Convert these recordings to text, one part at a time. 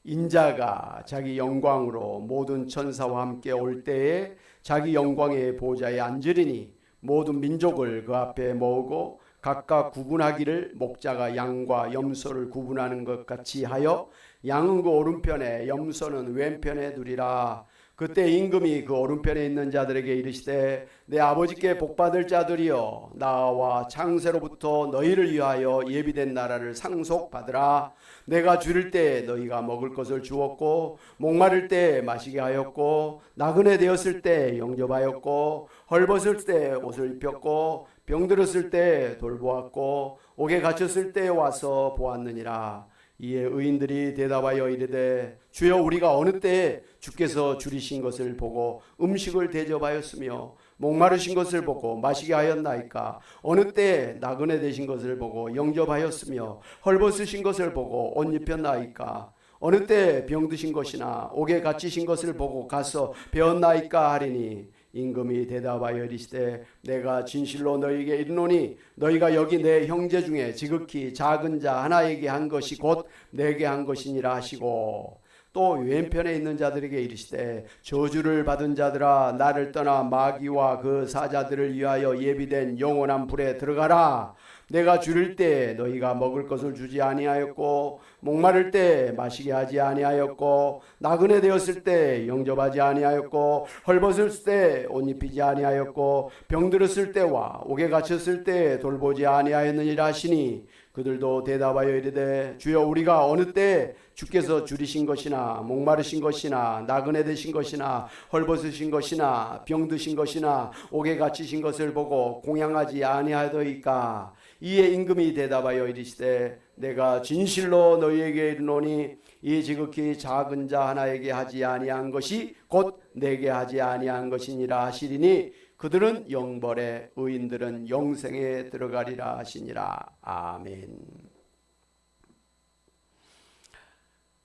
인자가 자기 영광으로 모든 천사와 함께 올 때에 자기 영광의 보좌에 앉으리니 모든 민족을 그 앞에 모으고 각각 구분하기를 목자가 양과 염소를 구분하는 것 같이 하여 양은 그 오른편에 염소는 왼편에 두리라. 그때 임금이 그 오른편에 있는 자들에게 이르시되 내 아버지께 복받을 자들이여 나와 창세로부터 너희를 위하여 예비된 나라를 상속받으라. 내가 줄일 때 너희가 먹을 것을 주었고 목마를 때 마시게 하였고 나그네 되었을 때 영접하였고 헐벗을 때 옷을 입혔고 병들었을 때 돌보았고 옥에 갇혔을 때 와서 보았느니라. 이에 의인들이 대답하여 이르되 주여 우리가 어느 때에 주께서 줄이신 것을 보고 음식을 대접하였으며 목마르신 것을 보고 마시게 하였나이까. 어느 때에 나그네 되신 것을 보고 영접하였으며 헐벗으신 것을 보고 옷 입혔나이까. 어느 때에 병드신 것이나 옥에 갇히신 것을 보고 가서 배웠나이까 하리니 임금이 대답하여 이르시되 내가 진실로 너희에게 이르노니 너희가 여기 내 형제 중에 지극히 작은 자 하나에게 한 것이 곧 내게 한 것이니라 하시고 또 왼편에 있는 자들에게 이르시되 저주를 받은 자들아 나를 떠나 마귀와 그 사자들을 위하여 예비된 영원한 불에 들어가라. 내가 줄일 때 너희가 먹을 것을 주지 아니하였고 목마를 때 마시게 하지 아니하였고 나그네 되었을 때 영접하지 아니하였고 헐벗을 때 옷 입히지 아니하였고 병들었을 때와 옥에 갇혔을 때 돌보지 아니하였느니라 하시니 그들도 대답하여 이르되 주여 우리가 어느 때 주께서 줄이신 것이나 목마르신 것이나 나그네 되신 것이나 헐벗으신 것이나 병드신 것이나 옥에 갇히신 것을 보고 공양하지 아니하더이까. 이에 임금이 대답하여 이르시되 내가 진실로 너희에게 이르노니 이 지극히 작은 자 하나에게 하지 아니한 것이 곧 내게 하지 아니한 것이니라 하시리니 그들은 영벌에 의인들은 영생에 들어가리라 하시니라. 아멘.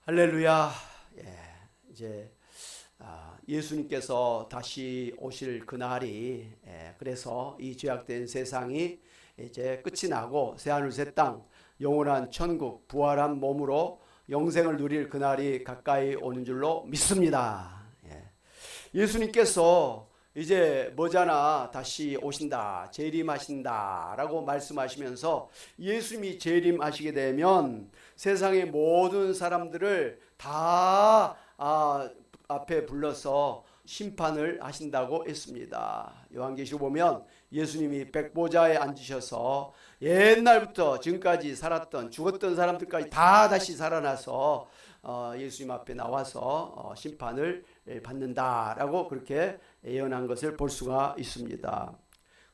할렐루야. 이제 예수님께서 다시 오실 그날이 그래서 이 죄악된 세상이 이제 끝이 나고 새하늘 새 땅 영원한 천국 부활한 몸으로 영생을 누릴 그날이 가까이 오는 줄로 믿습니다. 예수님께서 이제 머지않아 다시 오신다 재림하신다 라고 말씀하시면서 예수님이 재림하시게 되면 세상의 모든 사람들을 다 앞에 불러서 심판을 하신다고 했습니다. 요한계시록 보면 예수님이 백보좌에 앉으셔서 옛날부터 지금까지 살았던 죽었던 사람들까지 다 다시 살아나서 예수님 앞에 나와서 심판을 받는다라고 그렇게 예언한 것을 볼 수가 있습니다.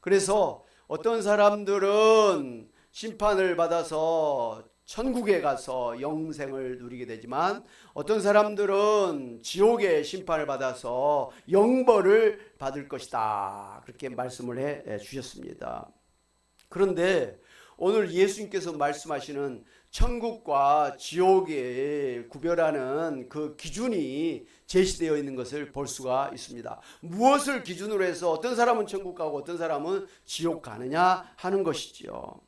그래서 어떤 사람들은 심판을 받아서 천국에 가서 영생을 누리게 되지만 어떤 사람들은 지옥의 심판을 받아서 영벌을 받을 것이다. 그렇게 말씀을 해 주셨습니다. 그런데 오늘 예수님께서 말씀하시는 천국과 지옥의 구별하는 그 기준이 제시되어 있는 것을 볼 수가 있습니다. 무엇을 기준으로 해서 어떤 사람은 천국 가고 어떤 사람은 지옥 가느냐 하는 것이죠.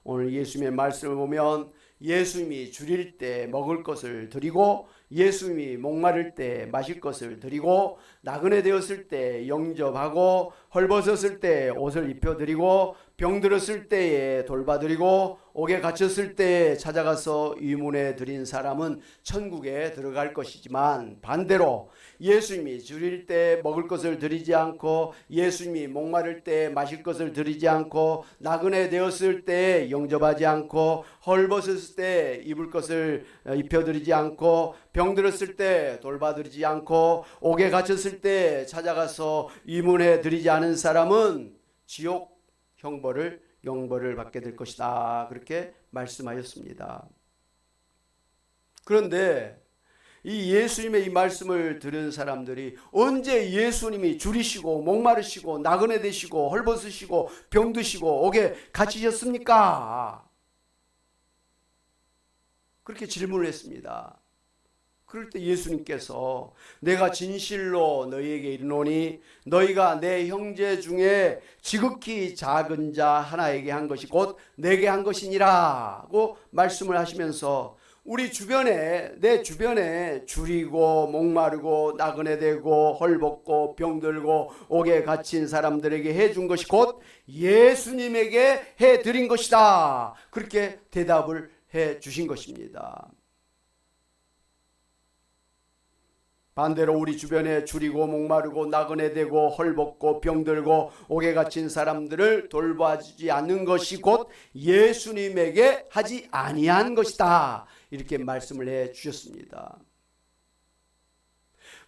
오늘 예수님의 말씀을 보면 예수님이 줄일 때 먹을 것을 드리고 예수님이 목마를 때 마실 것을 드리고 나그네 되었을 때 영접하고 헐벗었을 때 옷을 입혀드리고 병들었을 때에 돌봐드리고 옥에 갇혔을 때에 찾아가서 위문해 드린 사람은 천국에 들어갈 것이지만 반대로 예수님이 줄일 때 먹을 것을 드리지 않고 예수님이 목마를 때 마실 것을 드리지 않고 나그네 되었을 때 영접하지 않고 헐벗었을 때 입을 것을 입혀드리지 않고 병들었을 때 돌봐드리지 않고 옥에 갇혔을 때 찾아가서 위문해 드리지 않은 사람은 지옥 영벌을 받게 될 것이다. 그렇게 말씀하셨습니다. 그런데 이 예수님의 이 말씀을 들은 사람들이 언제 예수님이 줄이시고 목마르시고 나그네 되시고 헐벗으시고 병드시고 옥에 갇히셨습니까? 그렇게 질문을 했습니다. 그럴 때 예수님께서 내가 진실로 너희에게 이르노니 너희가 내 형제 중에 지극히 작은 자 하나에게 한 것이 곧 내게 한 것이니라 고 말씀을 하시면서 우리 주변에, 내 주변에 줄이고 목마르고 나그네 되고 헐벗고 병들고 옥에 갇힌 사람들에게 해준 것이 곧 예수님에게 해드린 것이다. 그렇게 대답을 해 주신 것입니다. 반대로 우리 주변에 줄이고 목마르고 나그네 되고 헐벗고 병들고 옥에 갇힌 사람들을 돌봐주지 않는 것이 곧 예수님에게 하지 아니한 것이다. 이렇게 말씀을 해 주셨습니다.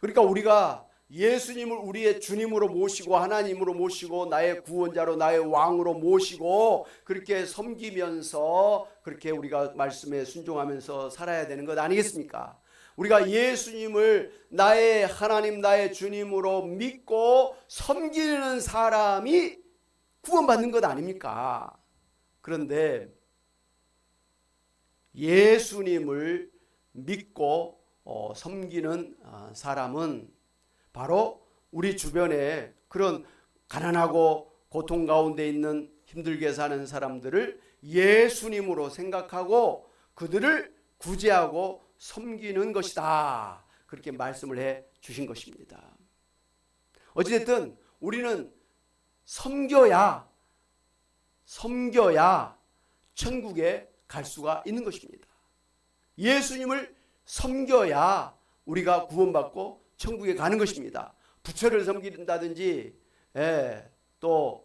그러니까 우리가 예수님을 우리의 주님으로 모시고 하나님으로 모시고 나의 구원자로 나의 왕으로 모시고 그렇게 섬기면서 그렇게 우리가 말씀에 순종하면서 살아야 되는 것 아니겠습니까? 우리가 예수님을 나의 하나님 나의 주님으로 믿고 섬기는 사람이 구원받는 것 아닙니까? 그런데 예수님을 믿고 섬기는 사람은 바로 우리 주변에 그런 가난하고 고통 가운데 있는 힘들게 사는 사람들을 예수님으로 생각하고 그들을 구제하고 섬기는 것이다. 그렇게 말씀을 해 주신 것입니다. 어찌됐든 우리는 섬겨야 천국에 갈 수가 있는 것입니다. 예수님을 섬겨야 우리가 구원받고 천국에 가는 것입니다. 부처를 섬긴다든지 또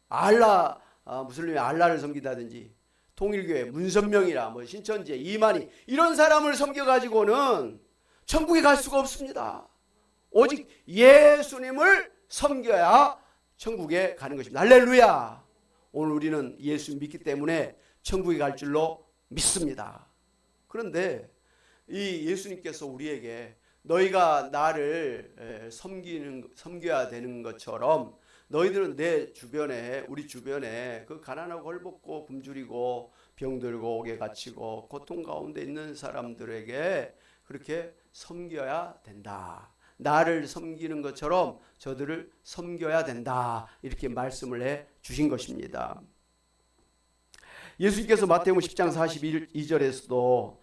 알라 무슬림의 알라를 섬긴다든지 통일교회 문선명이나 뭐 신천지 이만희 이런 사람을 섬겨가지고는 천국에 갈 수가 없습니다. 오직 예수님을 섬겨야 천국에 가는 것입니다. 할렐루야. 오늘 우리는 예수 믿기 때문에 천국에 갈 줄로 믿습니다. 그런데 이 예수님께서 우리에게 너희가 나를 섬겨야 되는 것처럼 너희들은 내 주변에 우리 주변에 그 가난하고 헐벗고 굶주리고 병들고 옥에 갇히고 고통 가운데 있는 사람들에게 그렇게 섬겨야 된다. 나를 섬기는 것처럼 저들을 섬겨야 된다. 이렇게 말씀을 해 주신 것입니다. 예수님께서 마태복음 10장 42절에서도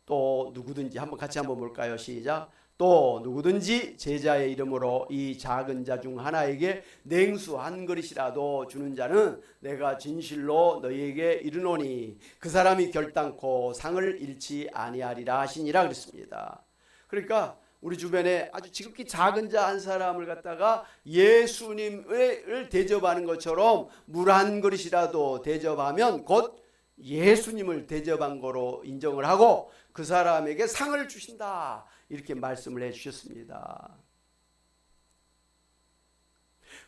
또 누구든지 같이 한번 볼까요? 시작. 또 누구든지 제자의 이름으로 이 작은 자 중 하나에게 냉수 한 그릇이라도 주는 자는 내가 진실로 너희에게 이르노니 그 사람이 결단코 상을 잃지 아니하리라 하시니라 그랬습니다. 그러니까 우리 주변에 아주 지극히 작은 자 한 사람을 갖다가 예수님을 대접하는 것처럼 물 한 그릇이라도 대접하면 곧 예수님을 대접한 거로 인정을 하고 그 사람에게 상을 주신다. 이렇게 말씀을 해 주셨습니다.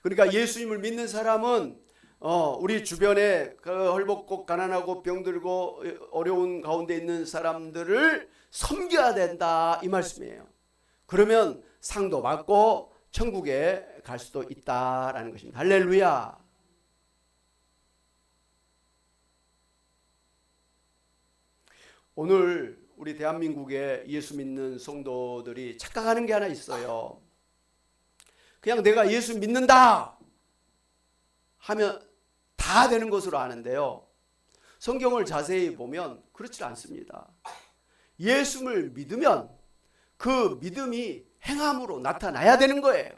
그러니까 예수님을 믿는 사람은 우리 주변에 그 헐벗고 가난하고 병들고 어려운 가운데 있는 사람들을 섬겨야 된다. 이 말씀이에요. 그러면 상도 받고 천국에 갈 수도 있다라는 것입니다. 할렐루야. 오늘 우리 대한민국에 예수 믿는 성도들이 착각하는 게 하나 있어요. 그냥 내가 예수 믿는다 하면 다 되는 것으로 아는데요. 성경을 자세히 보면 그렇지 않습니다. 예수를 믿으면 그 믿음이 행함으로 나타나야 되는 거예요.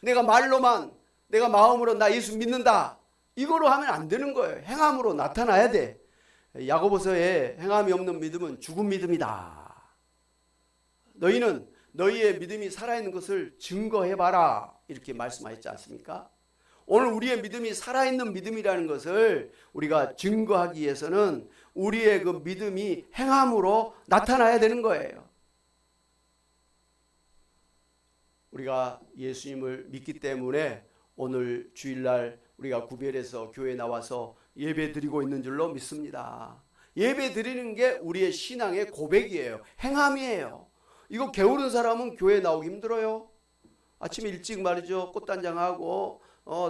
내가 말로만 내가 마음으로 나 예수 믿는다 이거로 하면 안 되는 거예요. 행함으로 나타나야 돼. 야고보서에 행함이 없는 믿음은 죽은 믿음이다. 너희는 너희의 믿음이 살아있는 것을 증거해봐라. 이렇게 말씀하셨지 않습니까? 오늘 우리의 믿음이 살아있는 믿음이라는 것을 우리가 증거하기 위해서는 우리의 그 믿음이 행함으로 나타나야 되는 거예요. 우리가 예수님을 믿기 때문에 오늘 주일날 우리가 구별해서 교회에 나와서 예배 드리고 있는 줄로 믿습니다. 예배 드리는 게 우리의 신앙의 고백이에요. 행함이에요. 이거 게으른 사람은 교회에 나오기 힘들어요. 아침에 일찍 말이죠. 꽃단장하고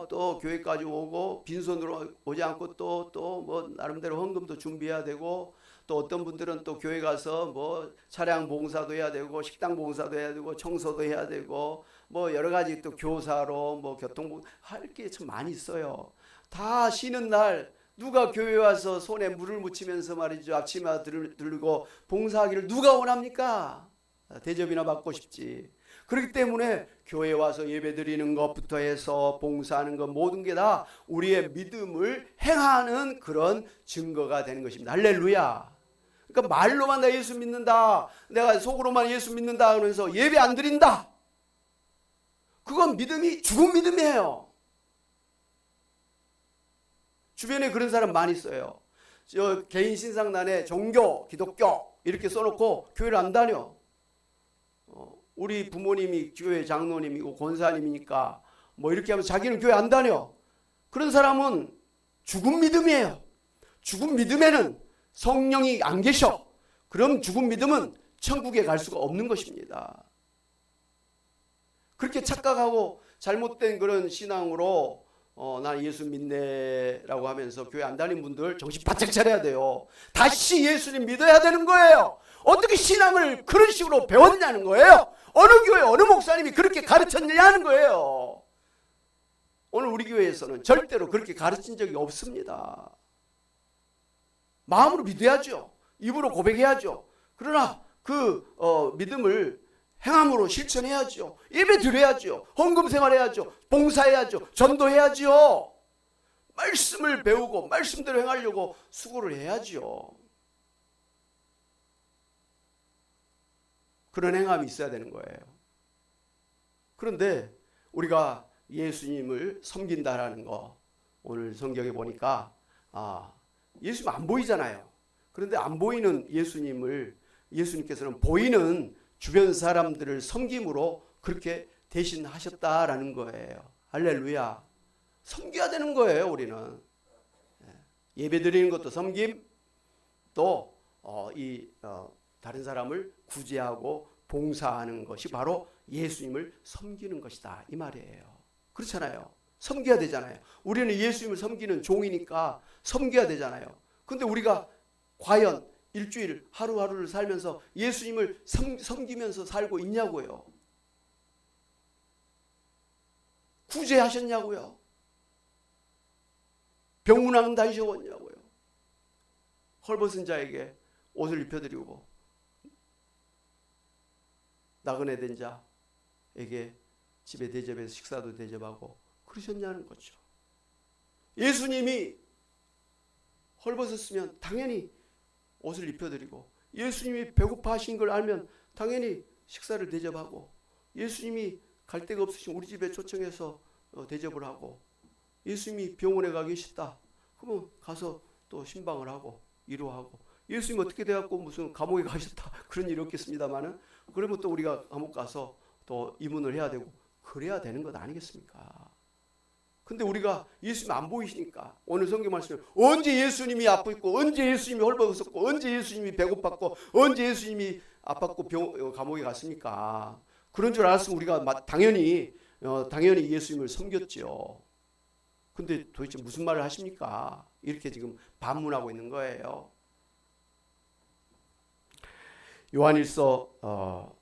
또 교회까지 오고 빈손으로 오지 않고 또 뭐 나름대로 헌금도 준비해야 되고 또 어떤 분들은 또 교회 가서 뭐 차량 봉사도 해야 되고 식당 봉사도 해야 되고 청소도 해야 되고 뭐 여러 가지 또 교사로 뭐 교통 할 게 참 많이 있어요. 다 쉬는 날 누가 교회 와서 손에 물을 묻히면서 말이죠, 앞치마 들고 봉사하기를 누가 원합니까? 대접이나 받고 싶지. 그렇기 때문에 교회 와서 예배 드리는 것부터 해서 봉사하는 것 모든 게 다 우리의 믿음을 행하는 그런 증거가 되는 것입니다. 할렐루야. 그러니까 말로만 나 예수 믿는다, 내가 속으로만 예수 믿는다 하면서 예배 안 드린다, 그건 믿음이 죽은 믿음이에요. 주변에 그런 사람 많이 있어요. 저 개인 신상란에 종교, 기독교 이렇게 써놓고 교회를 안 다녀. 우리 부모님이 교회 장로님이고 권사님이니까 뭐 이렇게 하면서 자기는 교회 안 다녀. 그런 사람은 죽은 믿음이에요. 죽은 믿음에는 성령이 안 계셔. 그럼 죽은 믿음은 천국에 갈 수가 없는 것입니다. 그렇게 착각하고 잘못된 그런 신앙으로 난 예수 믿네라고 하면서 교회 안 다니는 분들 정신 바짝 차려야 돼요. 다시 예수님 믿어야 되는 거예요. 어떻게 신앙을 그런 식으로 배웠냐는 거예요. 어느 교회 어느 목사님이 그렇게 가르쳤느냐는 거예요. 오늘 우리 교회에서는 절대로 그렇게 가르친 적이 없습니다. 마음으로 믿어야죠. 입으로 고백해야죠. 그러나 그 믿음을 행함으로 실천해야죠. 예배 드려야죠. 헌금 생활해야죠. 봉사해야죠. 전도해야죠. 말씀을 배우고 말씀대로 행하려고 수고를 해야죠. 그런 행함이 있어야 되는 거예요. 그런데 우리가 예수님을 섬긴다라는 거, 오늘 성경에 보니까 예수님 안 보이잖아요. 그런데 안 보이는 예수님께서는 보이는 주변 사람들을 섬김으로 그렇게 대신하셨다라는 거예요. 할렐루야. 섬겨야 되는 거예요. 우리는 예배 드리는 것도 섬김, 또 다른 사람을 구제하고 봉사하는 것이 바로 예수님을 섬기는 것이다, 이 말이에요. 그렇잖아요. 섬겨야 되잖아요. 우리는 예수님을 섬기는 종이니까 섬겨야 되잖아요. 근데 우리가 과연 일주일 하루하루를 살면서 예수님을 섬기면서 살고 있냐고요. 구제하셨냐고요. 병문안 다니셨냐고요. 헐벗은 자에게 옷을 입혀드리고 나그네 된 자에게 집에 대접해서 식사도 대접하고 그러셨냐는 거죠. 예수님이 헐벗었으면 당연히 옷을 입혀드리고, 예수님이 배고파하신 걸 알면 당연히 식사를 대접하고, 예수님이 갈 데가 없으시면 우리 집에 초청해서 대접을 하고, 예수님이 병원에 가 계시다 그러면 가서 또 신방을 하고 위로하고, 예수님 어떻게 돼갖고 무슨 감옥에 가셨다 그런 일이 없겠습니다만은, 그러면 또 우리가 감옥 가서 또 입원을 해야 되고 그래야 되는 것 아니겠습니까? 근데 우리가 예수님 안 보이시니까 오늘 성경 말씀에 언제 예수님이 아프고, 언제 예수님이 헐벗었고, 언제 예수님이 배고팠고, 언제 예수님이 아팠고 감옥에 갔습니까? 그런 줄 알았으면 우리가 당연히 예수님을 섬겼죠. 근데 도대체 무슨 말을 하십니까? 이렇게 지금 반문하고 있는 거예요. 요한일서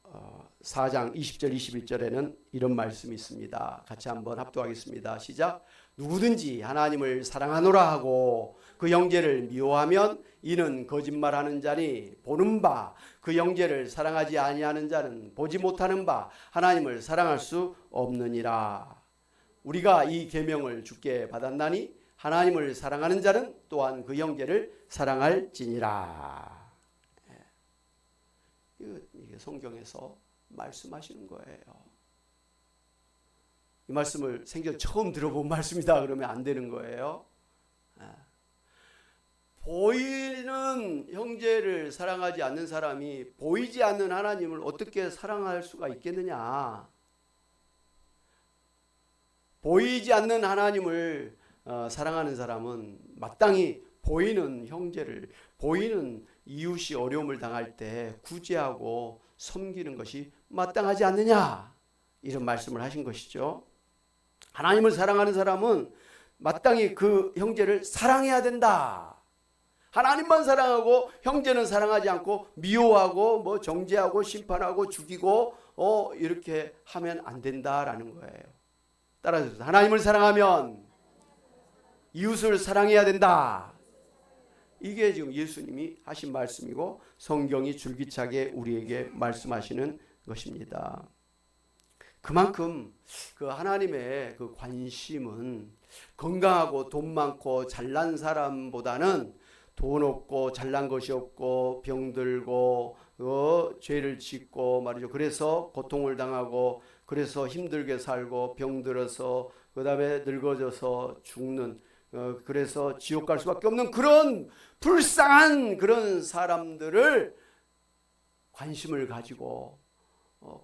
4장 20절 21절에는 이런 말씀이 있습니다. 같이 한번 합독하겠습니다. 시작. 누구든지 하나님을 사랑하노라 하고 그 형제를 미워하면 이는 거짓말하는 자니 보는 바 그 형제를 사랑하지 아니하는 자는 보지 못하는 바 하나님을 사랑할 수 없느니라. 우리가 이 계명을 주께 받았나니 하나님을 사랑하는 자는 또한 그 형제를 사랑할지니라. 이게 성경에서 말씀하시는 거예요. 이 말씀을 생전 처음 들어본 말씀이다 그러면 안 되는 거예요. 보이는 형제를 사랑하지 않는 사람이 보이지 않는 하나님을 어떻게 사랑할 수가 있겠느냐. 보이지 않는 하나님을 사랑하는 사람은 마땅히 보이는 형제를, 보이는 이웃이 어려움을 당할 때 구제하고 섬기는 것이 마땅하지 않느냐, 이런 말씀을 하신 것이죠. 하나님을 사랑하는 사람은 마땅히 그 형제를 사랑해야 된다. 하나님만 사랑하고 형제는 사랑하지 않고 미워하고 뭐 정죄하고 심판하고 죽이고 이렇게 하면 안 된다라는 거예요. 따라서 하나님을 사랑하면 이웃을 사랑해야 된다. 이게 지금 예수님이 하신 말씀이고 성경이 줄기차게 우리에게 말씀하시는 것입니다. 그만큼 그 하나님의 그 관심은 건강하고 돈 많고 잘난 사람보다는 돈 없고 잘난 것이 없고 병들고 죄를 짓고 말이죠. 그래서 고통을 당하고 그래서 힘들게 살고 병들어서 그다음에 늙어져서 죽는 그래서 지옥 갈 수밖에 없는 그런 불쌍한 그런 사람들을 관심을 가지고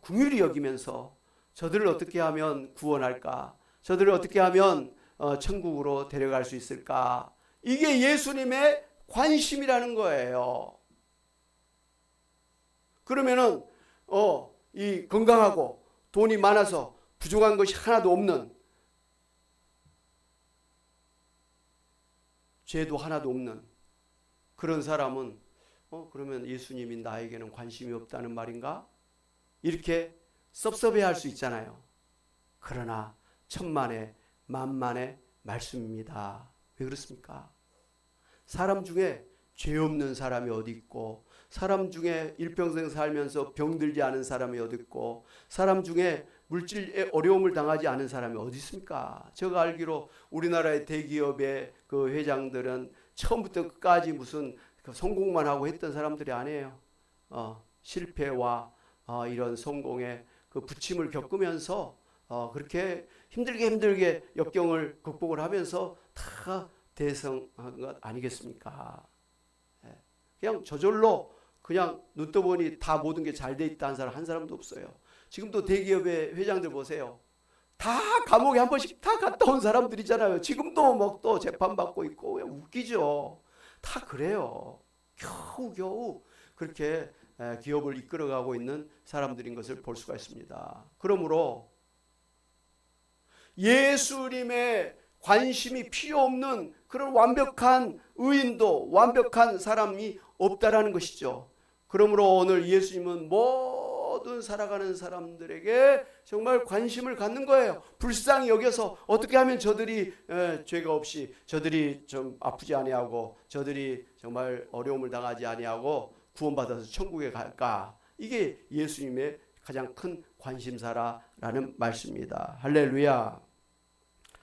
긍휼히 여기면서 저들을 어떻게 하면 구원할까? 저들을 어떻게 하면 천국으로 데려갈 수 있을까? 이게 예수님의 관심이라는 거예요. 그러면은 이 건강하고 돈이 많아서 부족한 것이 하나도 없는, 죄도 하나도 없는 그런 사람은 그러면 예수님이 나에게는 관심이 없다는 말인가? 이렇게 섭섭해할 수 있잖아요. 그러나 천만의 만만의 말씀입니다. 왜 그렇습니까? 사람 중에 죄 없는 사람이 어디 있고, 사람 중에 일평생 살면서 병들지 않은 사람이 어디 있고, 사람 중에 물질에 어려움을 당하지 않은 사람이 어디 있습니까? 제가 알기로 우리나라의 대기업의 그 회장들은 처음부터 끝까지 무슨 성공만 하고 했던 사람들이 아니에요. 실패와 이런 성공의 그 부침을 겪으면서 그렇게 힘들게 역경을 극복을 하면서 다 대성한 것 아니겠습니까? 그냥 저절로 그냥 눈 떠보니 다 모든 게 잘 돼 있다는 사람 한 사람도 없어요. 지금도 대기업의 회장들 보세요. 다 감옥에 한 번씩 다 갔다 온 사람들이잖아요. 지금도 뭐 또 재판받고 있고 웃기죠. 다 그래요. 겨우 그렇게 기업을 이끌어가고 있는 사람들인 것을 볼 수가 있습니다. 그러므로 예수님의 관심이 필요 없는 그런 완벽한 의인도 완벽한 사람이 없다라는 것이죠. 그러므로 오늘 예수님은 모든 살아가는 사람들에게 정말 관심을 갖는 거예요. 불쌍히 여겨서 어떻게 하면 저들이 죄가 없이, 저들이 좀 아프지 아니하고, 저들이 정말 어려움을 당하지 아니하고 구원받아서 천국에 갈까? 이게 예수님의 가장 큰 관심사라는 말씀입니다. 할렐루야.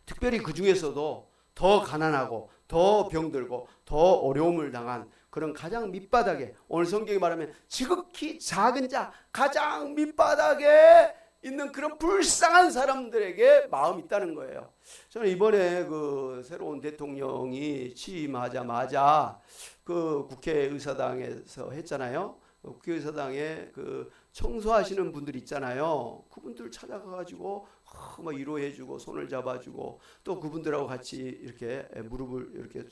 특별히 그 중에서도 더 가난하고 더 병들고 더 어려움을 당한 그런 가장 밑바닥에, 오늘 성경이 말하면 지극히 작은 자, 가장 밑바닥에 있는 그런 불쌍한 사람들에게 마음이 있다는 거예요. 저는 이번에 그 새로운 대통령이 취임하자마자 그 국회의사당에서 했잖아요. 국회의사당에 그 청소하시는 분들 있잖아요. 그분들 찾아가가지고 막 위로해주고 손을 잡아주고 또 그분들하고 같이 이렇게 무릎을 이렇게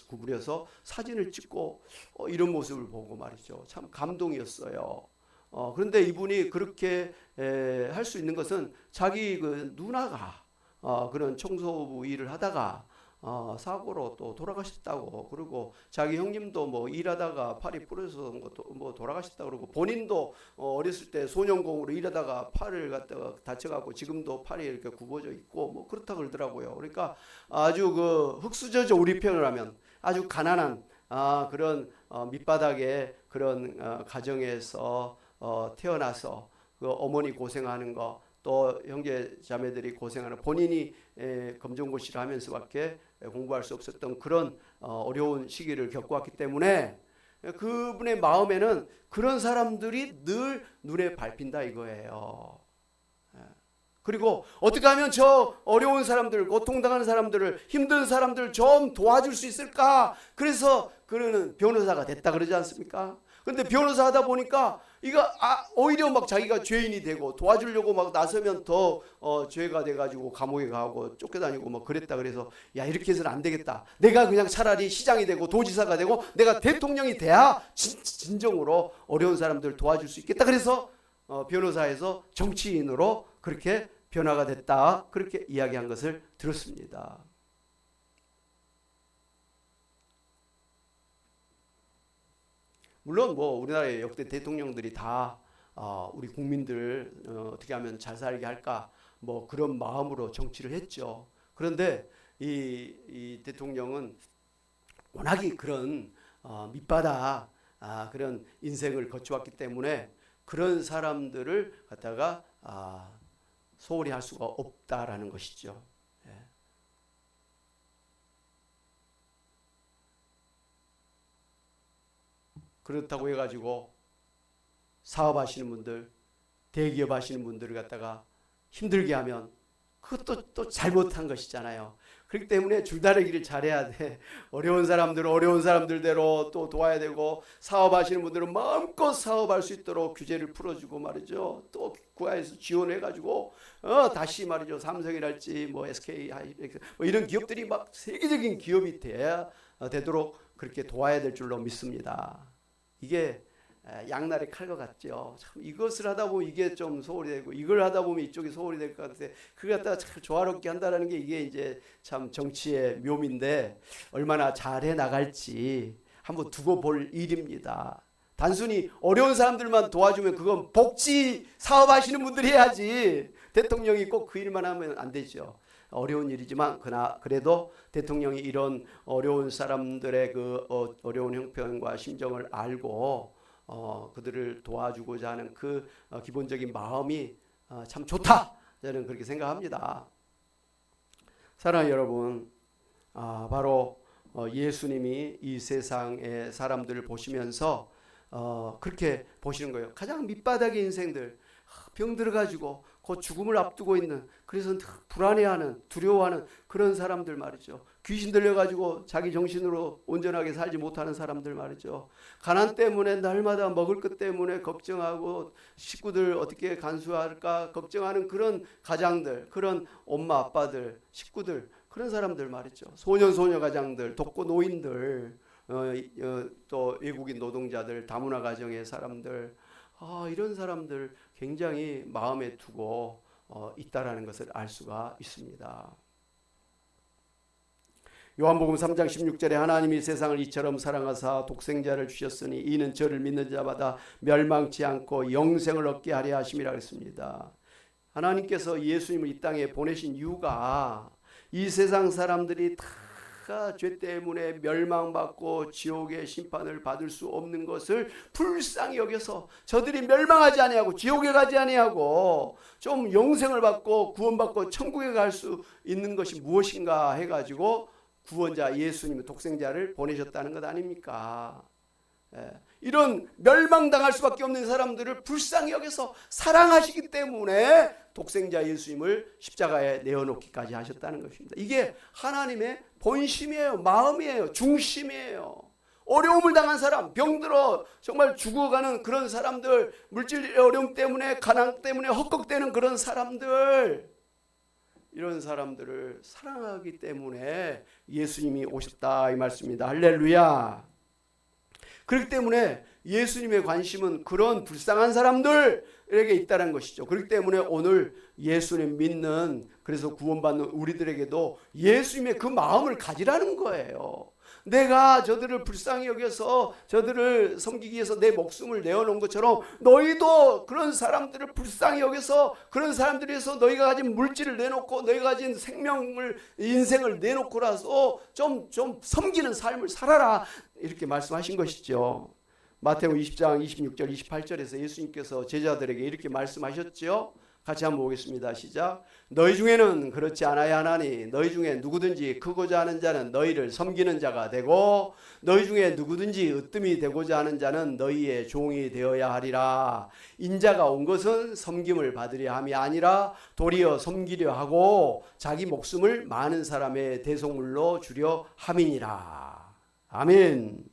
구부려서 사진을 찍고 이런 모습을 보고 말이죠. 참 감동이었어요. 그런데 이분이 그렇게 할 수 있는 것은 자기 그 누나가 그런 청소부 일을 하다가 사고로 또 돌아가셨다고 그러고, 자기 형님도 뭐 일하다가 팔이 부러져서 뭐 돌아가셨다고 그러고, 본인도 어렸을 때 소년공으로 일하다가 팔을 갖다가 다쳐갖고 지금도 팔이 이렇게 굽어져 있고 뭐 그렇다 그러더라고요. 그러니까 아주 그 흙수저죠, 우리 표현을 하면 아주 가난한 그런 밑바닥의 그런 가정에서 태어나서 그 어머니 고생하는 거, 또 형제 자매들이 고생하는, 본인이 검정고시를 하면서밖에 공부할 수 없었던 그런 어려운 시기를 겪어왔기 때문에 그분의 마음에는 그런 사람들이 늘 눈에 밟힌다 이거예요. 그리고 어떻게 하면 저 어려운 사람들, 고통당하는 사람들을, 힘든 사람들을 좀 도와줄 수 있을까? 그래서 그는 변호사가 됐다 그러지 않습니까? 근데 변호사 하다 보니까 이거 오히려 막 자기가 죄인이 되고 도와주려고 막 나서면 더 죄가 돼가지고 감옥에 가고 쫓겨다니고 막 그랬다. 그래서 야, 이렇게 해서는 안 되겠다. 내가 그냥 차라리 시장이 되고 도지사가 되고 내가 대통령이 돼야 진정으로 어려운 사람들 도와줄 수 있겠다. 그래서 변호사에서 정치인으로 그렇게 변화가 됐다. 그렇게 이야기한 것을 들었습니다. 물론 뭐 우리나라의 역대 대통령들이 다 우리 국민들 어떻게 하면 잘 살게 할까 뭐 그런 마음으로 정치를 했죠. 그런데 이 대통령은 워낙에 그런 밑바닥 그런 인생을 거쳐왔기 때문에 그런 사람들을 갖다가 소홀히 할 수가 없다라는 것이죠. 예. 그렇다고 해가지고 사업하시는 분들, 대기업 하시는 분들을 갖다가 힘들게 하면 그것도 또 잘못한 것이잖아요. 그렇기 때문에 줄다리기를 잘해야 돼. 어려운 사람들은 어려운 사람들대로 또 도와야 되고, 사업하시는 분들은 마음껏 사업할 수 있도록 규제를 풀어주고 말이죠. 또 국가에서 지원해가지고 다시 말이죠. 삼성이랄지 뭐 SK 뭐 이런 기업들이 막 세계적인 기업이 되도록 그렇게 도와야 될 줄로 믿습니다. 이게 양날의 칼과 같죠. 참 이것을 하다 보면 이게 좀 소홀히 되고, 이걸 하다 보면 이쪽이 소홀히 될 것 같아. 그걸 갖다가 참 조화롭게 한다라는 게 이게 이제 참 정치의 묘미인데, 얼마나 잘해 나갈지 한번 두고 볼 일입니다. 단순히 어려운 사람들만 도와주면 그건 복지 사업하시는 분들이 해야지, 대통령이 꼭 그 일만 하면 안 되죠. 어려운 일이지만 그래도 대통령이 이런 어려운 사람들의 그 어려운 형편과 심정을 알고 그들을 도와주고자 하는 그 기본적인 마음이 참 좋다, 저는 그렇게 생각합니다. 사랑하는 여러분, 바로 예수님이 이 세상의 사람들을 보시면서 그렇게 보시는 거예요. 가장 밑바닥의 인생들, 병 들어가지고 곧 죽음을 앞두고 있는, 그래서 불안해하는, 두려워하는 그런 사람들 말이죠. 귀신 들려가지고 자기 정신으로 온전하게 살지 못하는 사람들 말이죠. 가난 때문에 날마다 먹을 것 때문에 걱정하고, 식구들 어떻게 간수할까 걱정하는 그런 가장들, 그런 엄마 아빠들, 식구들, 그런 사람들 말이죠. 소년 소녀 가장들, 독거 노인들, 또 외국인 노동자들, 다문화 가정의 사람들, 이런 사람들 굉장히 마음에 두고 있다라는 것을 알 수가 있습니다. 요한복음 3장 16절에 하나님이 세상을 이처럼 사랑하사 독생자를 주셨으니 이는 저를 믿는 자마다 멸망치 않고 영생을 얻게 하려 하심이라 했습니다. 하나님께서 예수님을 이 땅에 보내신 이유가 이 세상 사람들이 다 죄 때문에 멸망받고 지옥의 심판을 받을 수 없는 것을 불쌍히 여겨서 저들이 멸망하지 아니하고 지옥에 가지 아니하고 좀 영생을 받고 구원받고 천국에 갈 수 있는 것이 무엇인가 해가지고 구원자 예수님의 독생자를 보내셨다는 것 아닙니까? 이런 멸망당할 수밖에 없는 사람들을 불쌍히 여겨서 사랑하시기 때문에 독생자 예수님을 십자가에 내어놓기까지 하셨다는 것입니다. 이게 하나님의 본심이에요. 마음이에요. 중심이에요. 어려움을 당한 사람, 병들어 정말 죽어가는 그런 사람들, 물질 어려움 때문에, 가난 때문에 헛걱대는 그런 사람들, 이런 사람들을 사랑하기 때문에 예수님이 오셨다 이 말씀입니다. 할렐루야. 그렇기 때문에 예수님의 관심은 그런 불쌍한 사람들에게 있다는 것이죠. 그렇기 때문에 오늘 예수님 믿는, 그래서 구원받는 우리들에게도 예수님의 그 마음을 가지라는 거예요. 내가 저들을 불쌍히 여겨서 저들을 섬기기 위해서 내 목숨을 내어놓은 것처럼 너희도 그런 사람들을 불쌍히 여겨서 그런 사람들을 위해서 너희가 가진 물질을 내놓고 너희가 가진 생명을, 인생을 내놓고라서 좀 섬기는 삶을 살아라, 이렇게 말씀하신 것이죠. 마태복음 20장 26절 28절에서 예수님께서 제자들에게 이렇게 말씀하셨죠. 같이 한번 보겠습니다. 시작. 너희 중에는 그렇지 않아야 하나니 너희 중에 누구든지 크고자 하는 자는 너희를 섬기는 자가 되고 너희 중에 누구든지 으뜸이 되고자 하는 자는 너희의 종이 되어야 하리라. 인자가 온 것은 섬김을 받으려 함이 아니라 도리어 섬기려 하고 자기 목숨을 많은 사람의 대속물로 주려 함이니라. 아멘.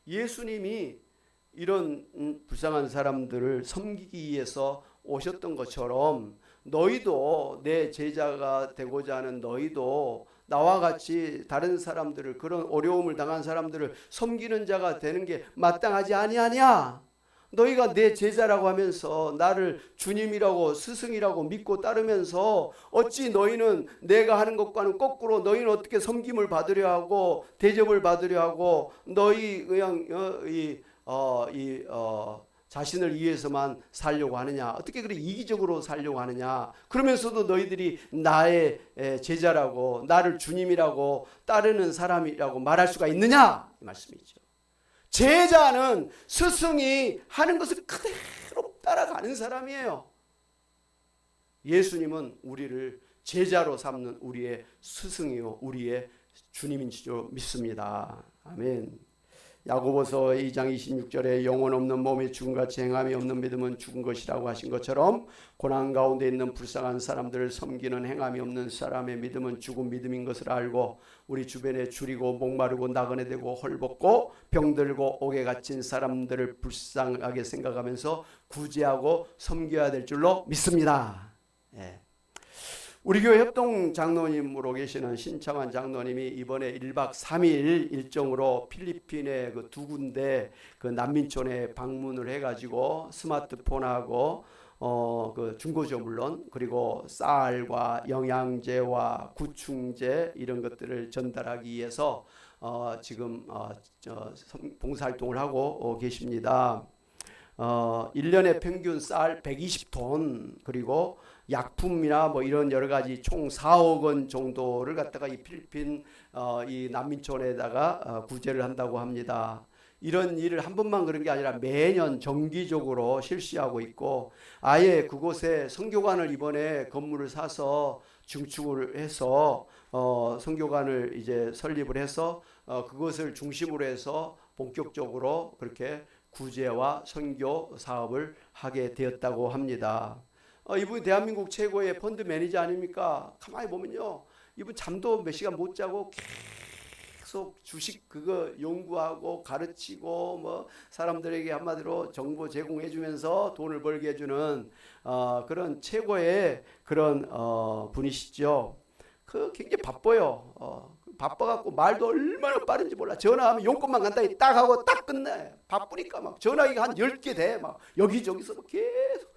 예수님이 이런 불쌍한 사람들을 섬기기 위해서 오셨던 것처럼 너희도, 내 제자가 되고자 하는 너희도 나와 같이 다른 사람들을, 그런 어려움을 당한 사람들을 섬기는 자가 되는 게 마땅하지 아니하냐? 너희가 내 제자라고 하면서 나를 주님이라고, 스승이라고 믿고 따르면서 어찌 너희는 내가 하는 것과는 거꾸로 너희는 어떻게 섬김을 받으려 하고 대접을 받으려 하고 너희 그냥 자신을 위해서만 살려고 하느냐? 어떻게 그렇게 이기적으로 살려고 하느냐? 그러면서도 너희들이 나의 제자라고, 나를 주님이라고 따르는 사람이라고 말할 수가 있느냐? 이 말씀이죠. 제자는 스승이 하는 것을 그대로 따라가는 사람이에요. 예수님은 우리를 제자로 삼는 우리의 스승이요 우리의 주님인 줄 믿습니다. 아멘. 야고보서 2장 26절에 영혼 없는 몸에 죽음같이 행함이 없는 믿음은 죽은 것이라고 하신 것처럼 고난 가운데 있는 불쌍한 사람들을 섬기는 행함이 없는 사람의 믿음은 죽은 믿음인 것을 알고 우리 주변에 줄이고 목마르고 나그네 되고 헐벗고 병들고 옥에 갇힌 사람들을 불쌍하게 생각하면서 구제하고 섬겨야 될 줄로 믿습니다. 예. 우리 교회 협동 장로님으로 계시는 신창환 장로님이 이번에 1박 3일 일정으로 필리핀의 그 두 군데 그 난민촌에 방문을 해가지고 스마트폰하고 그 중고죠 물론 그리고 쌀과 영양제와 구충제 이런 것들을 전달하기 위해서 지금 봉사활동을 하고 계십니다. 1년에 평균 쌀 120톤 그리고 약품이나 뭐 이런 여러 가지 총 4억 원 정도를 갖다가 이 필리핀 이 난민촌에다가 구제를 한다고 합니다. 이런 일을 한 번만 그런 게 아니라 매년 정기적으로 실시하고 있고 아예 그곳에 선교관을 이번에 건물을 사서 증축을 해서 선교관을 이제 설립을 해서 그것을 중심으로 해서 본격적으로 그렇게 구제와 선교 사업을 하게 되었다고 합니다. 이분 대한민국 최고의 펀드 매니저 아닙니까? 가만히 보면요. 이분 잠도 몇 시간 못 자고 계속 주식 그거 연구하고 가르치고 뭐 사람들에게 한마디로 정보 제공해 주면서 돈을 벌게 해주는 그런 최고의 그런 분이시죠. 그 굉장히 바빠요. 바빠갖고 말도 얼마나 빠른지 몰라. 전화하면 용건만 간단히 딱 하고 딱 끝내. 바쁘니까 막 전화기가 한 10개 돼. 막 여기저기서 막 계속.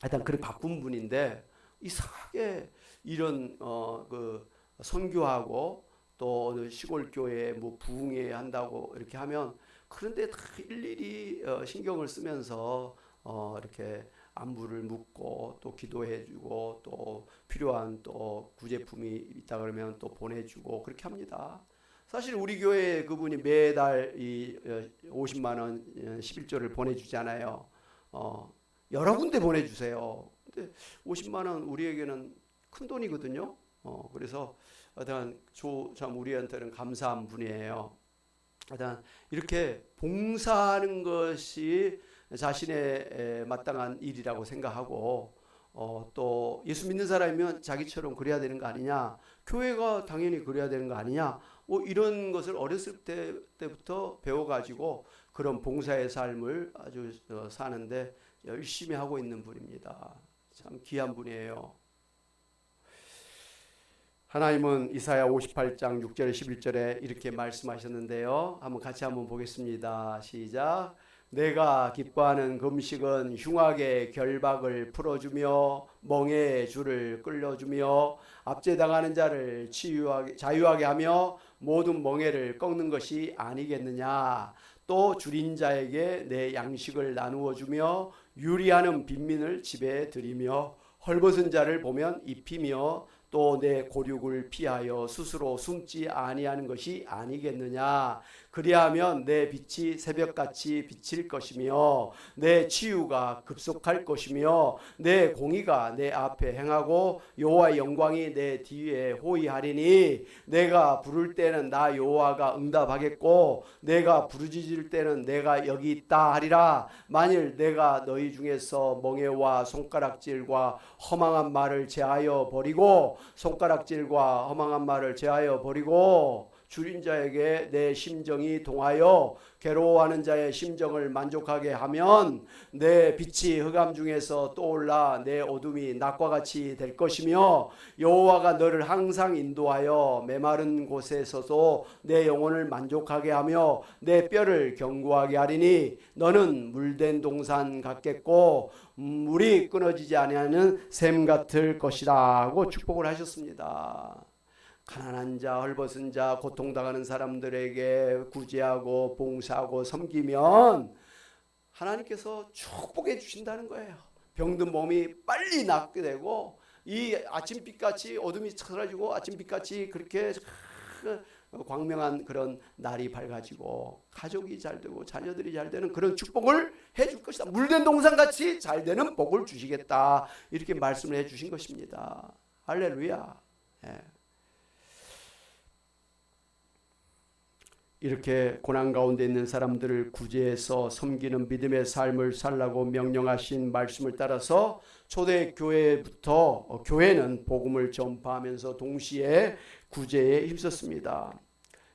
하여튼 그렇게 바쁜 분인데 이상하게 이런 그 선교하고 또 시골 교회에 뭐 부흥회 한다고 이렇게 하면 그런데 다 일일이 신경을 쓰면서 이렇게 안부를 묻고 또 기도해주고 또 필요한 또 구제품이 있다 그러면 또 보내주고 그렇게 합니다. 사실 우리 교회 그분이 매달 이 50만 원 11조를 보내주잖아요. 여러 군데 보내주세요. 근데 50만 원 우리에게는 큰 돈이거든요. 그래서 참 우리한테는 감사한 분이에요. 이렇게 봉사하는 것이 자신의 마땅한 일이라고 생각하고 또 예수 믿는 사람이면 자기처럼 그래야 되는 거 아니냐, 교회가 당연히 그래야 되는 거 아니냐, 뭐 이런 것을 어렸을 때부터 배워가지고 그런 봉사의 삶을 아주 사는데 열심히 하고 있는 분입니다. 참 귀한 분이에요. 하나님은 이사야 58장 6절 11절에 이렇게 말씀하셨는데요. 같이 보겠습니다. 시작. 내가 기뻐하는 금식은 흉악의 결박을 풀어주며 멍에의 줄을 끌려주며 압제당하는 자를 자유하게 하며 모든 멍에를 꺾는 것이 아니겠느냐. 또 줄인 자에게 내 양식을 나누어 주며 유리하는 빈민을 집에 들이며 헐벗은 자를 보면 입히며 또 내 고륙을 피하여 스스로 숨지 아니하는 것이 아니겠느냐. 그리하면 내 빛이 새벽같이 비칠 것이며 내 치유가 급속할 것이며 내 공의가 내 앞에 행하고 여호와의 영광이 내 뒤에 호위하리니 내가 부를 때는 나 여호와가 응답하겠고 내가 부르짖을 때는 내가 여기 있다 하리라. 만일 내가 너희 중에서 멍에와 손가락질과 허망한 말을 제하여 버리고 손가락질과 허망한 말을 제하여 버리고 줄인 자에게 내 심정이 동하여 괴로워하는 자의 심정을 만족하게 하면 내 빛이 흑암 중에서 떠올라 내 어둠이 낮과 같이 될 것이며 여호와가 너를 항상 인도하여 메마른 곳에서도 내 영혼을 만족하게 하며 내 뼈를 견고하게 하리니 너는 물된 동산 같겠고 물이 끊어지지 아니하는 샘 같을 것이라 하고 축복을 하셨습니다. 가난한 자, 헐벗은 자, 고통당하는 사람들에게 구제하고 봉사하고 섬기면 하나님께서 축복해 주신다는 거예요. 병든 몸이 빨리 낫게 되고 이 아침빛같이 어둠이 사라지고 아침빛같이 그렇게 광명한 그런 날이 밝아지고 가족이 잘 되고 자녀들이 잘 되는 그런 축복을 해줄 것이다. 물된 동산같이 잘 되는 복을 주시겠다. 이렇게 말씀을 해주신 것입니다. 할렐루야. 예. 이렇게 고난 가운데 있는 사람들을 구제해서 섬기는 믿음의 삶을 살라고 명령하신 말씀을 따라서 초대교회부터 교회는 복음을 전파하면서 동시에 구제에 힘썼습니다.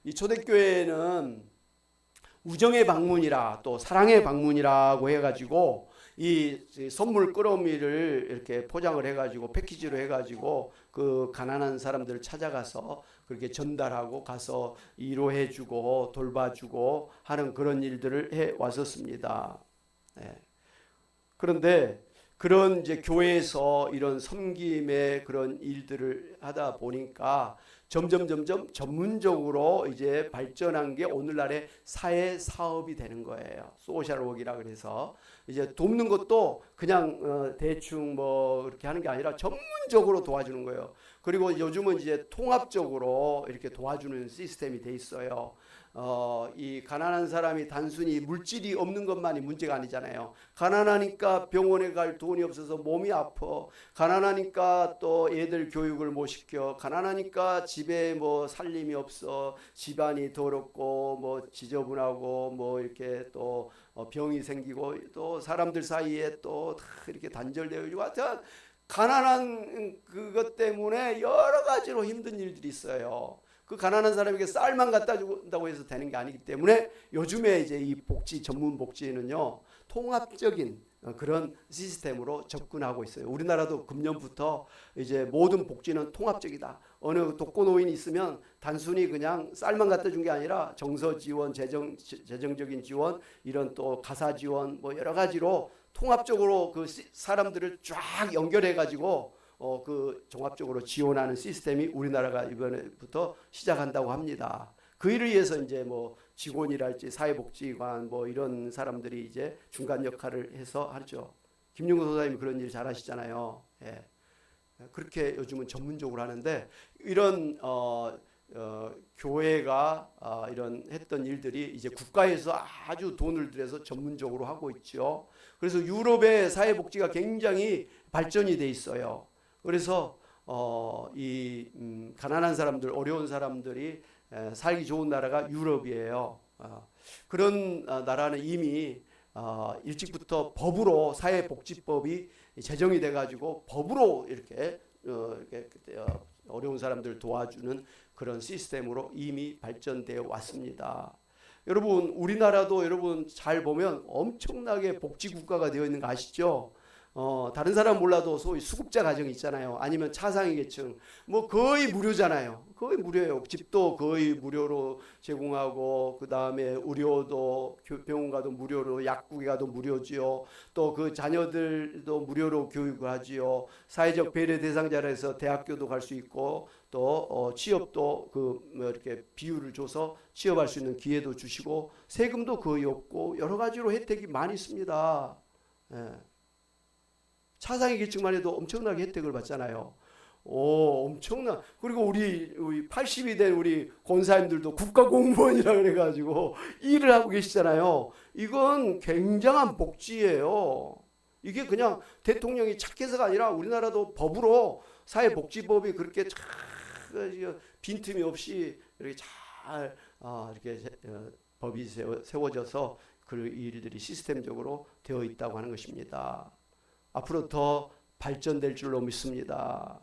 이 초대교회는 우정의 방문이라 또 사랑의 방문이라고 해가지고 이 선물 끌어오미를 이렇게 포장을 해가지고 패키지로 해가지고 그 가난한 사람들을 찾아가서 그렇게 전달하고 가서 위로해주고 돌봐주고 하는 그런 일들을 해 왔었습니다. 네. 그런데 그런 이제 교회에서 이런 섬김의 그런 일들을 하다 보니까 점점 전문적으로 이제 발전한 게 오늘날의 사회 사업이 되는 거예요. 소셜워크라 그래서 이제 돕는 것도 그냥 대충 뭐 이렇게 하는 게 아니라 전문적으로 도와주는 거예요. 그리고 요즘은 이제 통합적으로 이렇게 도와주는 시스템이 돼 있어요. 이 가난한 사람이 단순히 물질이 없는 것만이 문제가 아니잖아요. 가난하니까 병원에 갈 돈이 없어서 몸이 아파. 가난하니까 또 애들 교육을 못 시켜. 가난하니까 집에 뭐 살림이 없어. 집안이 더럽고 뭐 지저분하고 뭐 이렇게 또 병이 생기고 또 사람들 사이에 또 이렇게 단절되어 있고 하여튼 가난한 그것 때문에 여러 가지로 힘든 일들이 있어요. 그 가난한 사람에게 쌀만 갖다 준다고 해서 되는 게 아니기 때문에 요즘에 이제 이 복지 전문 복지는요 통합적인 그런 시스템으로 접근하고 있어요. 우리나라도 금년부터 이제 모든 복지는 통합적이다. 어느 독거노인이 있으면 단순히 그냥 쌀만 갖다 준 게 아니라 정서 지원, 재정적인 지원, 이런 또 가사 지원 뭐 여러 가지로 통합적으로 그 사람들을 쫙 연결해 가지고 그 종합적으로 지원하는 시스템이 우리나라가 이번에부터 시작한다고 합니다. 그 일을 위해서 이제 뭐 직원이랄지 사회복지관 뭐 이런 사람들이 이제 중간 역할을 해서 하죠. 김용근 소장님이 그런 일 잘하시잖아요. 예. 그렇게 요즘은 전문적으로 하는데 이런 교회가 이런 했던 일들이 이제 국가에서 아주 돈을 들여서 전문적으로 하고 있죠. 그래서 유럽의 사회복지가 굉장히 발전이 돼 있어요. 그래서 이 가난한 사람들, 어려운 사람들이 살기 좋은 나라가 유럽이에요. 그런 나라는 이미 일찍부터 법으로 사회복지법이 제정이 돼가지고 법으로 이렇게 어려운 사람들 도와주는 그런 시스템으로 이미 발전되어 왔습니다. 여러분 우리나라도 여러분 잘 보면 엄청나게 복지국가가 되어 있는 거 아시죠? 다른 사람 몰라도 소위 수급자 가정이 있잖아요. 아니면 차상위 계층 뭐 거의 무료잖아요. 거의 무료예요. 집도 거의 무료로 제공하고 그 다음에 의료도 병원 가도 무료로 약국에 가도 무료지요. 또 그 자녀들도 무료로 교육을 하지요. 사회적 배려 대상자라서 대학교도 갈 수 있고 또 취업도 뭐 이렇게 비율을 줘서 취업할 수 있는 기회도 주시고 세금도 거의 없고 여러 가지로 혜택이 많이 있습니다. 예. 차상위 계층만 해도 엄청나게 혜택을 받잖아요. 엄청나. 그리고 우리 80이 된 우리 권사님들도 국가공무원이라 그래가지고 일을 하고 계시잖아요. 이건 굉장한 복지예요. 이게 그냥 대통령이 착해서가 아니라 우리나라도 법으로 사회복지법이 그렇게 빈틈이 없이 이렇게 잘 이렇게 법이 세워져서 그 일들이 시스템적으로 되어 있다고 하는 것입니다. 앞으로 더 발전될 줄로 믿습니다.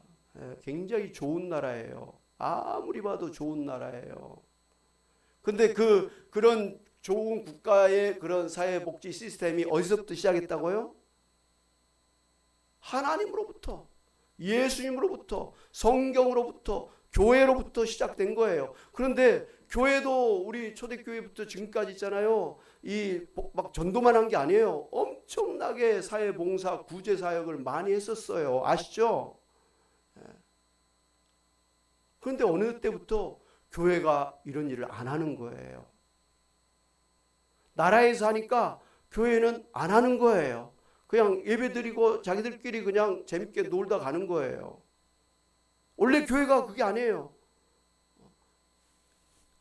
굉장히 좋은 나라예요. 아무리 봐도 좋은 나라예요. 근데 그런 좋은 국가의 그런 사회복지 시스템이 어디서부터 시작했다고요? 하나님으로부터, 예수님으로부터, 성경으로부터, 교회로부터 시작된 거예요. 그런데 교회도 우리 초대교회부터 지금까지 있잖아요. 막 전도만 한 게 아니에요. 엄청나게 사회봉사, 구제사역을 많이 했었어요. 아시죠? 그런데 어느 때부터 교회가 이런 일을 안 하는 거예요. 나라에서 하니까 교회는 안 하는 거예요. 그냥 예배드리고 자기들끼리 그냥 재밌게 놀다 가는 거예요. 원래 교회가 그게 아니에요.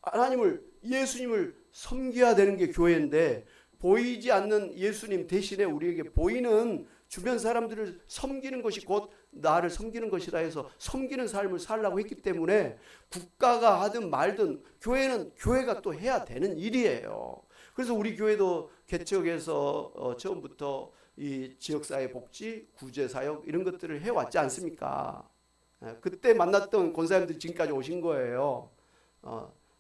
하나님을, 예수님을 섬겨야 되는 게 교회인데, 보이지 않는 예수님 대신에 우리에게 보이는 주변 사람들을 섬기는 것이 곧 나를 섬기는 것이라 해서 섬기는 삶을 살라고 했기 때문에 국가가 하든 말든 교회는 교회가 또 해야 되는 일이에요. 그래서 우리 교회도 개척해서 처음부터 이 지역사회 복지, 구제사역 이런 것들을 해왔지 않습니까? 그때 만났던 권사님들이 지금까지 오신 거예요.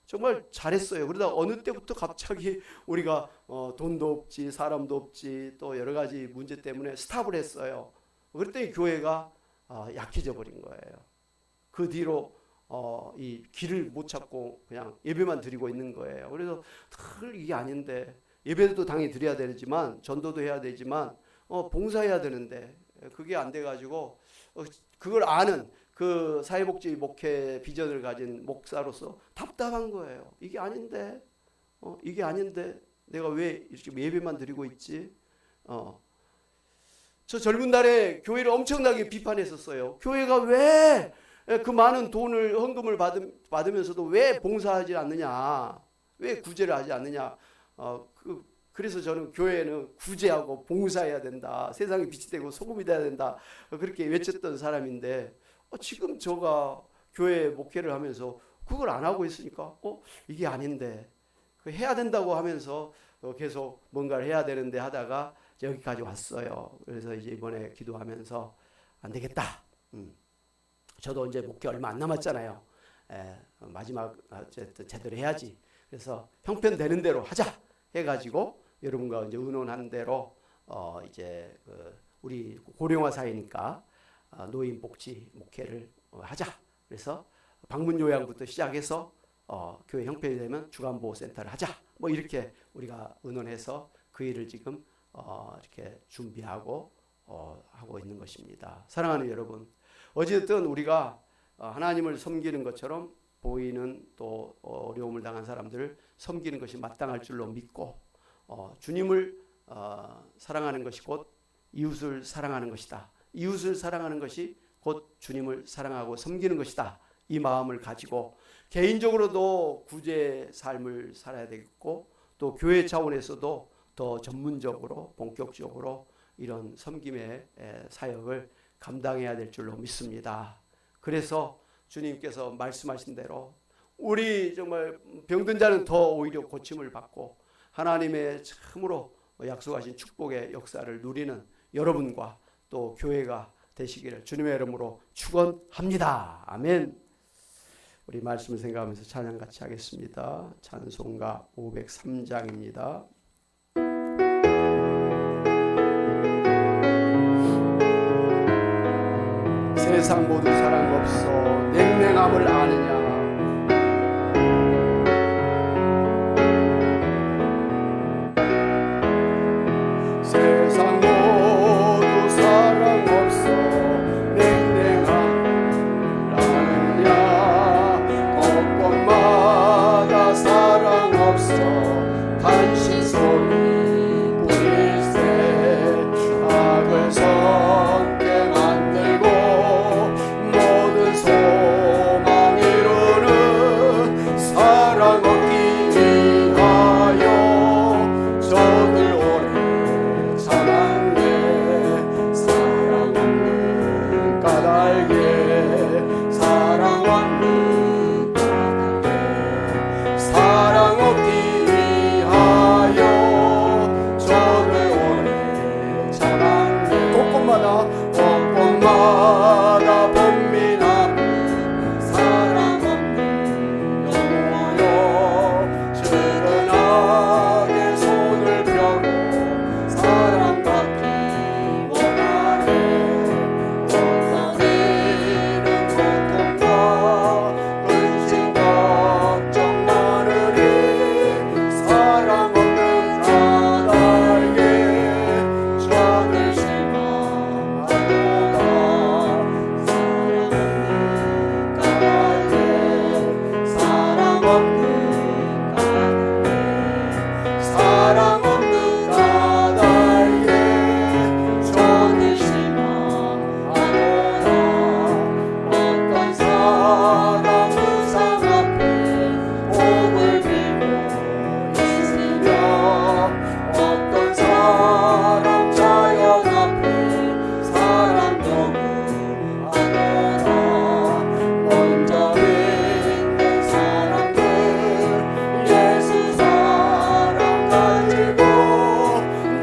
정말 잘했어요. 그러다 어느 때부터 갑자기 우리가 돈도 없지, 사람도 없지, 또 여러 가지 문제 때문에 스탑을 했어요. 그랬더니 교회가 약해져 버린 거예요. 그 뒤로 이 길을 못 찾고 그냥 예배만 드리고 있는 거예요. 그래서 이게 아닌데, 예배도 당연히 드려야 되지만 전도도 해야 되지만 봉사해야 되는데 그게 안 돼가지고 그걸 아는 그 사회복지 목회 비전을 가진 목사로서 답답한 거예요. 이게 아닌데, 이게 아닌데 내가 왜 이렇게 예배만 드리고 있지? 저 젊은 날에 교회를 엄청나게 비판했었어요. 교회가 왜 그 많은 돈을 헌금을 받으면서도 왜 봉사하지 않느냐, 왜 구제를 하지 않느냐. 그래서 저는 교회는 구제하고 봉사해야 된다, 세상에 빛이 되고 소금이 돼야 된다, 그렇게 외쳤던 사람인데 지금 저가 교회 목회를 하면서 그걸 안 하고 있으니까 이게 아닌데, 해야 된다고 하면서 계속 뭔가를 해야 되는데 하다가 여기까지 왔어요. 그래서 이제 이번에 기도하면서 안 되겠다. 저도 이제 목회 얼마 안 남았잖아요. 마지막 어쨌든 제대로 해야지. 그래서 형편되는 대로 하자 해가지고 여러분과 이제 의논한 대로 이제 우리 고령화 사회니까 노인 복지 목회를 하자. 그래서 방문 요양부터 시작해서 교회 형편이 되면 주간보호센터를 하자. 뭐 이렇게 우리가 의논해서 그 일을 지금 이렇게 준비하고 하고 있는 것입니다. 사랑하는 여러분, 어쨌든 우리가 하나님을 섬기는 것처럼 보이는 또 어려움을 당한 사람들을 섬기는 것이 마땅할 줄로 믿고 주님을 사랑하는 것이 곧 이웃을 사랑하는 것이다. 이웃을 사랑하는 것이 곧 주님을 사랑하고 섬기는 것이다. 이 마음을 가지고 개인적으로도 구제 삶을 살아야 되겠고, 또 교회 차원에서도 더 전문적으로 본격적으로 이런 섬김의 사역을 감당해야 될 줄로 믿습니다. 그래서 주님께서 말씀하신 대로 우리 정말 병든 자는 더 오히려 고침을 받고 하나님의 참으로 약속하신 축복의 역사를 누리는 여러분과 또 교회가 되시기를 주님의 이름으로 축원합니다. 아멘. 우리 말씀을 생각하면서 찬양 같이 하겠습니다. 찬송가 503장입니다. 세상 모두 사랑 없어 냉랭함을 아느냐. 세상 모두 사랑 없어 냉랭함을 아느냐. 곳곳마다 사랑 없어 간신 소리 부릴세. 악을 섬게 만들고 모든 소망 이루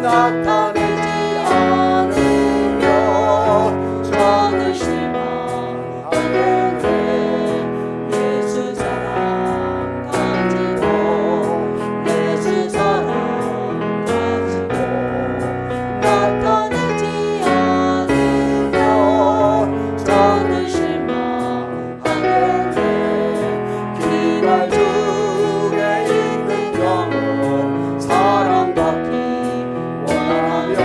나타내지 않으면 저는 실망하겠네. 예수 사랑 가지고 예수 사랑 가지고 나타내지 않으면 저는 실망하겠네. 기발 중에 있는 영혼 사랑받기 원하면